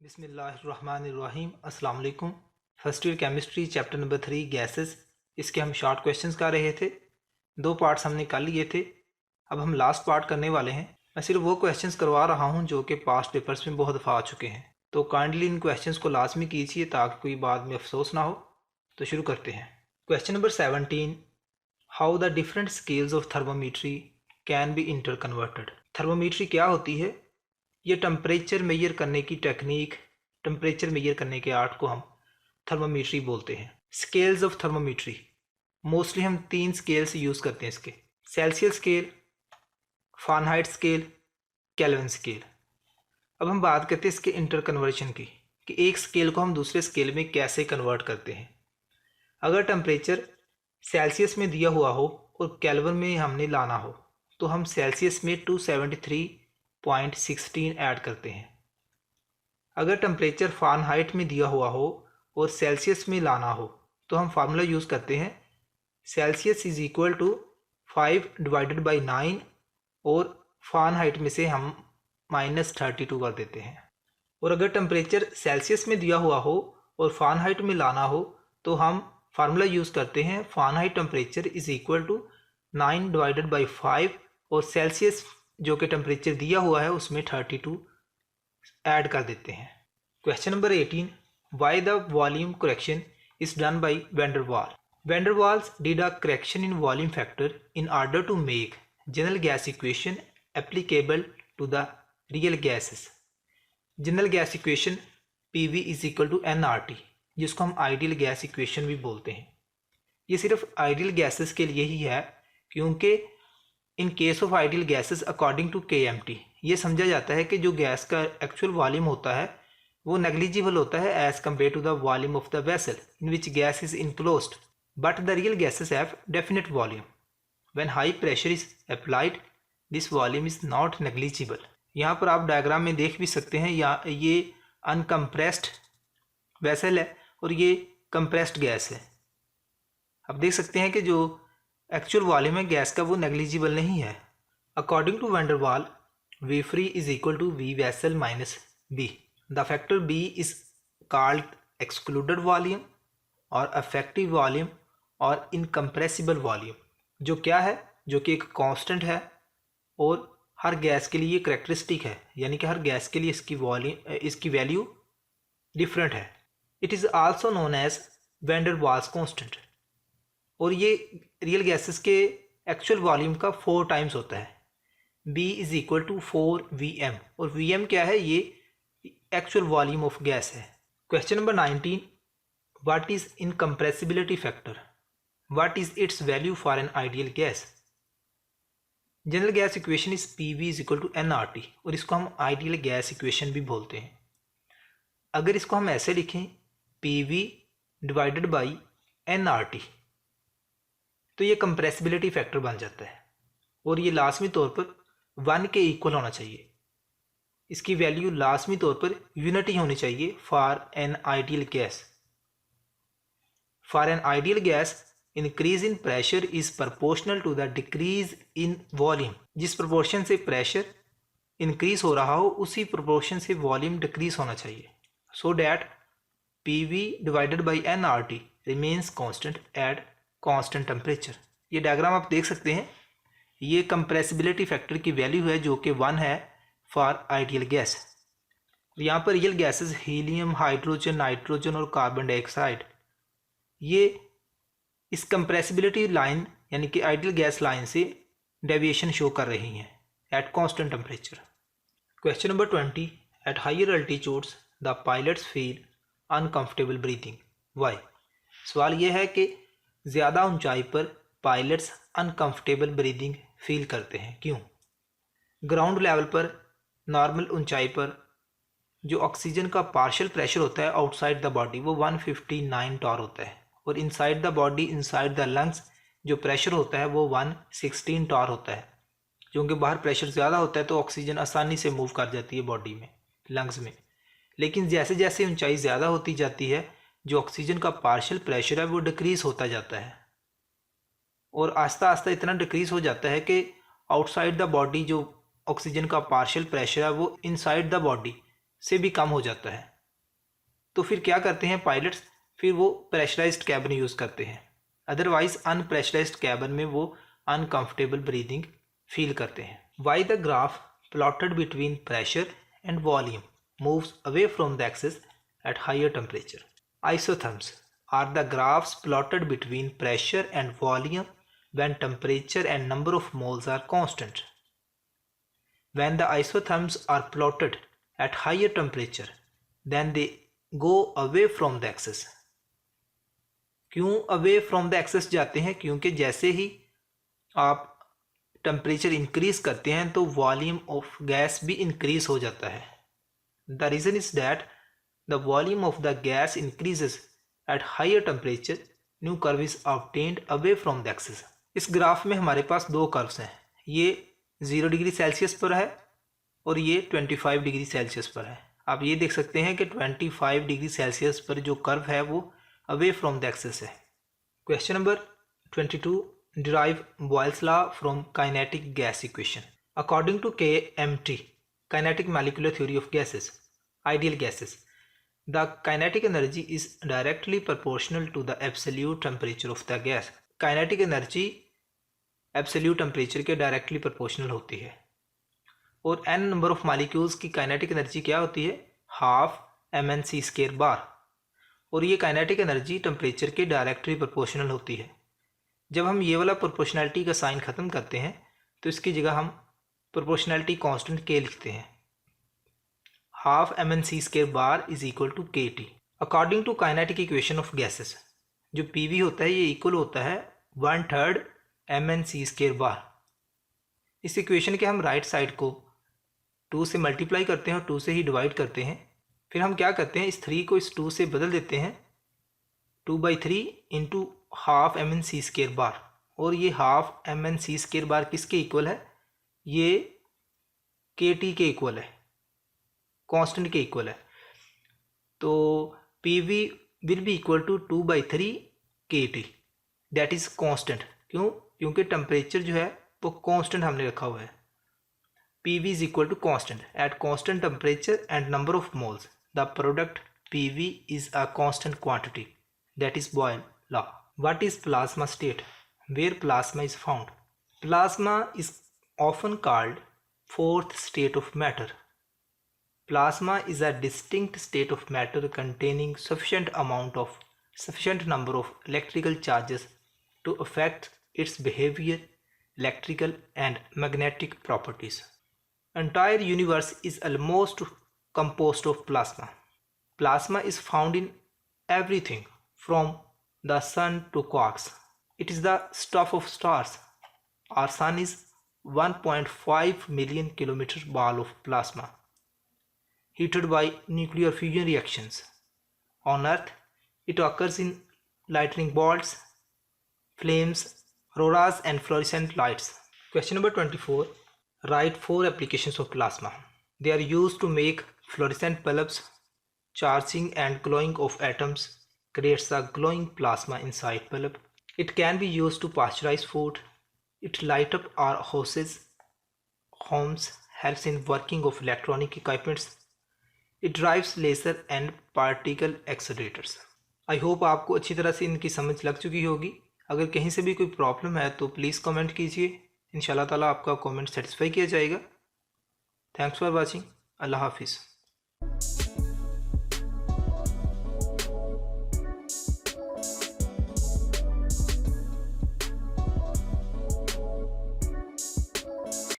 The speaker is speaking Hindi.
बिस्मिल्लाहिर्रहमानिर्रहीम। अस्सलाम वालेकुम। First year chemistry chapter number 3 gases, इसके हम शॉर्ट क्वेश्चंस कर रहे थे। 2 पार्ट्स हमने कर लिए थे, अब हम लास्ट पार्ट करने वाले हैं। मैं सिर्फ वो क्वेश्चंस करवा रहा हूँ जो कि पास्ट पेपर्स में बहुत दफ़ा आ चुके हैं, तो काइंडली इन क्वेश्चंस को लाजमी कीजिए ताकि कोई बाद में अफसोस ना हो। तो शुरू करते हैं। Question number 17, how the different scales of thermometry can be interconverted. Thermometry क्या होती है? ये टेम्परेचर मेजर करने की टेक्निक, टेम्परेचर मेजर करने के आर्ट को हम थर्मोमीट्री बोलते हैं। स्केल्स ऑफ थर्मोमीट्री, मोस्टली हम 3 स्केल्स यूज़ करते हैं इसके: Celsius scale, Fahrenheit scale, kelvin scale. अब हम बात करते हैं इसके इंटर कन्वर्शन की, कि एक स्केल को हम दूसरे स्केल में कैसे कन्वर्ट करते हैं। अगर टेम्परेचर सेल्सियस में दिया हुआ हो और केल्विन में हमने लाना हो, तो हम सेल्सियस में 273.16 ऐड करते हैं। अगर टेम्परेचर फ़ारेनहाइट में दिया हुआ हो और सेल्सियस में लाना हो, तो हम फार्मूला यूज़ करते हैं सेल्सियस इज़ इक्वल टू 5/9 और फ़ारेनहाइट में से हम -32 कर देते हैं। और अगर टेम्परेचर सेल्सियस में दिया हुआ हो और फ़ारेनहाइट में लाना हो, तो हम फार्मूला यूज़ करते हैं Fahrenheit temperature is equal to 9/5 और सेल्सियस जो कि टेम्परेचर दिया हुआ है उसमें 32 ऐड कर देते हैं। Question number 18, why the volume correction is done by van der Waal. Van der Waals did a correction in volume factor in order to make general gas equation applicable to the real gases. General gas equation PV is equal to NRT, जिसको हम आइडियल गैस इक्वेशन भी बोलते हैं। ये सिर्फ आइडियल गैसेस के लिए ही है, क्योंकि in case of ideal gases according to KMT ये समझा जाता है कि जो गैस का एक्चुअल वॉल्यूम होता है वो नेग्लिजिबल होता है as compare to the volume of the vessel in which gas is enclosed, but the real gases have definite volume. When high pressure is applied this volume is not negligible. यहाँ पर आप डायग्राम में देख भी सकते हैं, या ये अनकम्प्रेस्ड वेसल है और ये कंप्रेस्ड गैस है। आप देख सकते हैं कि जो एक्चुअल वॉल्यूम है गैस का वो नेग्लिजिबल नहीं है। अकॉर्डिंग टू वैन डर वाल, V free is equal to V vessel minus B. The factor B is called excluded volume और effective volume और incompressible volume, जो क्या है, जो कि एक कांस्टेंट है और हर गैस के लिए ये करेक्टरिस्टिक है, यानी कि हर गैस के लिए इसकी वैल्यू डिफरेंट है। It is also known as van der Waals constant, और ये रियल गैसेस के एक्चुअल वॉल्यूम का 4 टाइम्स होता है। B is equal to 4Vm, और Vm क्या है? ये एक्चुअल वॉल्यूम ऑफ गैस है। Question number 19, what is incompressibility factor, what is its value for an ideal gas. General gas equation is PV is equal to NRT, और इसको हम आइडियल गैस इक्वेशन भी बोलते हैं। अगर इसको हम ऐसे लिखें PV डिवाइडेड बाई NRT, तो ये कंप्रेसिबिलिटी फैक्टर बन जाता है, और ये लाजमी तौर पर 1 के इक्वल होना चाहिए। इसकी वैल्यू लाजमी तौर पर यूनिटी होनी चाहिए for an ideal gas. For an ideal gas, increase in pressure is proportional to the decrease in volume. जिस प्रोपोर्शन से प्रेशर इंक्रीज हो रहा हो उसी प्रोपोर्शन से वॉल्यूम डिक्रीज होना चाहिए, so that PV divided by NRT remains constant at constant temperature. ये डायग्राम आप देख सकते हैं, ये कंप्रेसिबिलिटी फैक्टर की वैल्यू है जो कि 1 है फॉर आइडियल गैस। यहाँ पर real gases helium, hydrogen, nitrogen और कार्बन डाइऑक्साइड, ये इस कंप्रेसिबिलिटी लाइन यानी कि आइडियल गैस लाइन से डेविएशन शो कर रही हैं at constant temperature. Question number 20, at higher altitudes the pilots feel uncomfortable breathing, why. सवाल यह है कि ज़्यादा ऊंचाई पर पायलट्स अनकंफर्टेबल ब्रीदिंग फील करते हैं, क्यों। ग्राउंड लेवल पर नॉर्मल ऊंचाई पर जो ऑक्सीजन का पार्शियल प्रेशर होता है आउटसाइड द बॉडी वो 159 टॉर होता है, और inside the body, inside the lungs जो प्रेशर होता है वो 116 टॉर होता है। क्योंकि बाहर प्रेशर ज़्यादा होता है तो ऑक्सीजन आसानी से मूव कर जाती है बॉडी में, लंग्स में। लेकिन जैसे जैसे ऊंचाई ज़्यादा होती जाती है जो ऑक्सीजन का पार्शियल प्रेशर है वो डिक्रीज़ होता जाता है, और आस्ता आस्ता इतना डिक्रीज़ हो जाता है कि आउटसाइड द बॉडी जो ऑक्सीजन का पार्शियल प्रेशर है वो इनसाइड द बॉडी से भी कम हो जाता है। तो फिर क्या करते हैं पायलट्स, फिर वो प्रेशराइज्ड कैबिन यूज़ करते हैं। अदरवाइज अनप्रेशराइज्ड कैबिन में वो अनकंफर्टेबल ब्रीदिंग फील करते हैं। Why the graph plotted between pressure and volume moves away from the axis at higher temperature. Isotherms are the graphs plotted between pressure and volume when temperature and number of moles are constant. When the isotherms are plotted at higher temperature, then they go away from the axis. क्यों away from the axis जाते हैं? क्योंकि जैसे ही आप टेम्परेचर इंक्रीज करते हैं तो वॉल्यूम ऑफ गैस भी इंक्रीज हो जाता है। The reason is that the volume of the gas increases at higher temperature. New curve is obtained away from the axis. इस ग्राफ में हमारे पास दो कर्व्स हैं, ये 0 डिग्री सेल्सियस पर है और ये 25 डिग्री सेल्सियस पर है। आप ये देख सकते हैं कि 25 डिग्री सेल्सियस पर जो कर्व है वो अवे फ्रॉम द एक्सिस है। Question number 22, derive Boyle's law from kinetic gas equation. According to KMT, kinetic molecular theory of gases, ideal gases, the kinetic energy is directly proportional to the absolute temperature of the gas. Kinetic energy absolute temperature के directly proportional होती है और n number of molecules की kinetic energy क्या होती है? हाफ mc² बार, और ये kinetic energy temperature के directly proportional होती है। जब हम ये वाला proportionality का साइन ख़त्म करते हैं तो इसकी जगह हम proportionality constant k लिखते हैं। Half mc² bar is equal to KT। According to kinetic equation of gases, जो PV होता है ये इक्वल होता है 1/3 mc² बार। इस इक्वेशन के हम राइट साइड को 2 से मल्टीप्लाई करते हैं और 2 से ही डिवाइड करते हैं। फिर हम क्या करते हैं, इस 3 को इस 2 से बदल देते हैं, 2/3 इंटू हाफ mc² बार, और ये हाफ mc² बार किसके इक्वल है? ये KT के इक्वल है, कांस्टेंट के इक्वल है। तो PV will be equal to 2/3 KT, that is constant. क्यों? क्योंकि टेम्परेचर जो है वो कांस्टेंट हमने रखा हुआ है। PV is equal to constant at constant temperature and number of moles the product PV is a constant quantity, that is Boyle law. What is plasma state? Where plasma is found? Plasma is often called fourth state of matter. Plasma is a distinct state of matter containing sufficient number of electrical charges to affect its behavior, electrical and magnetic properties. Entire universe is almost composed of plasma. Plasma is found in everything from the sun to quarks. It is the stuff of stars. Our sun is 1.5 million kilometer ball of plasma, heated by nuclear fusion reactions. On Earth, it occurs in lightning bolts, flames, auroras and fluorescent lights. Question number 24. Write 4 applications of plasma. They are used to make fluorescent bulbs. Charging and glowing of atoms creates a glowing plasma inside bulb. It can be used to pasteurize food. It light up our houses, homes, helps in working of electronic equipments. It drives laser and particle accelerators. I hope आपको अच्छी तरह से इनकी समझ लग चुकी होगी। अगर कहीं से भी कोई प्रॉब्लम है तो प्लीज़ कमेंट कीजिए, इंशाल्लाह ताला आपका कमेंट सेटिस्फाई किया जाएगा। Thanks for watching. अल्लाह हाफिज़।